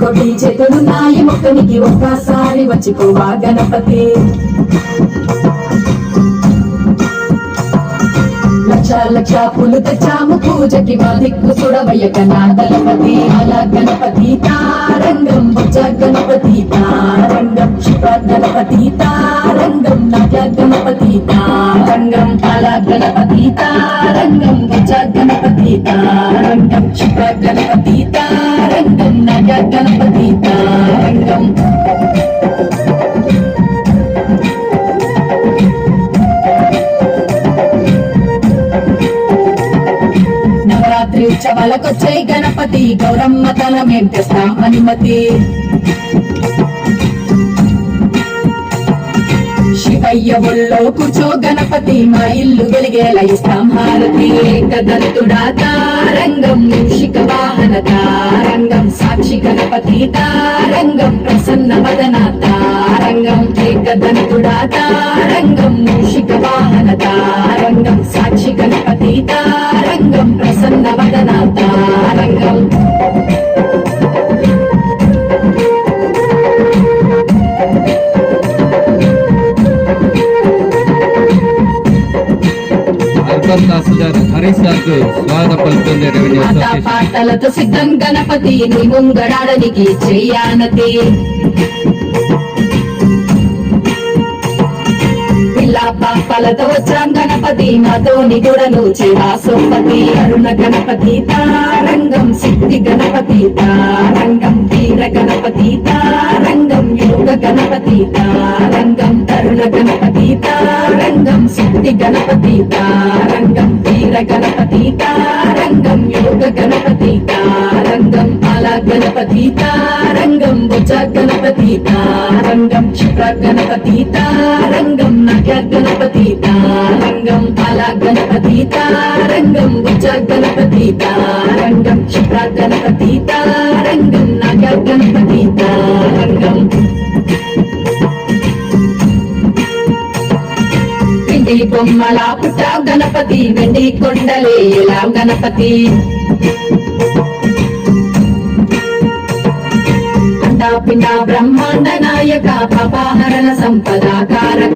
కోటి చేతులున్నాయి మొక్కనికి ఒక్కసారి వచ్చిపోవా గణపతి. లక్ష లక్ష పూలు తెచ్చాము పూజకి మా దిక్కు చూడవయ్య గణపతి. అలా గణపతి తారంగం బొజ్జ గణపతి తారంగం శివ గణపతి తారంగం నాట్య గణపతి తారంగం. అలా గణపతి తారంగం బొజ్జ గణపతి తారంగం శివ గణపతి తారంగం నాట్య గణపతి తారంగం. నవరాత్రి ఉత్సవాలకొచ్చే గణపతి గౌరమ్మ తనమేం తెస్తాం అనుమతి. శివయ్య ఒళ్ళో కూర్చో గణపతి మా ఇల్లు వెలిగేలా ఇస్తాం హారతి. ఏకదంతుడా తారంగం మూషిక వాహన తారంగం సాక్షి గణపతి తారంగం ప్రసన్న వదన తారంగం. ఏకదంతుడా తారంగం మూషిక వాహన తారంగం సాక్షి గణపతి తారంగం ప్రసన్న వదన తారంగం. పాటలతో సిద్ధం గణపతి నీ ముంగడాడనికి చెయ్యానతి. పిల్ల పాపలతో వచ్చాం గణపతి మాతో నిగుడను చేవా సోపతి. అరుణ గణపతి తారంగం సిద్ధి గణపతి తారంగం వీర గణపతి తారంగం యోగ గణపతి తారంగం. అరుణ గణపతి తారంగం సిద్ధి గణపతి తారంగం వీర గణపతి తారంగం యోగ గణపతి తారంగం. అలా గణపతి తారంగం బొజ్జ గణపతి తారంగం శివ గణపతి తారంగం నాట్య గణపతి తారంగం. అలా గణపతి తారంగం బొజ్జ గణపతి తారంగం శివ గణపతి తారంగం నాట్య గణపతి తారంగం. వెండి బొమ్మల పుట్ట గణపతి వెండి కొండలే ఎలా గణపతి. అండా పిండ బ్రహ్మాండ నాయక పాపహరణ సంపదాకార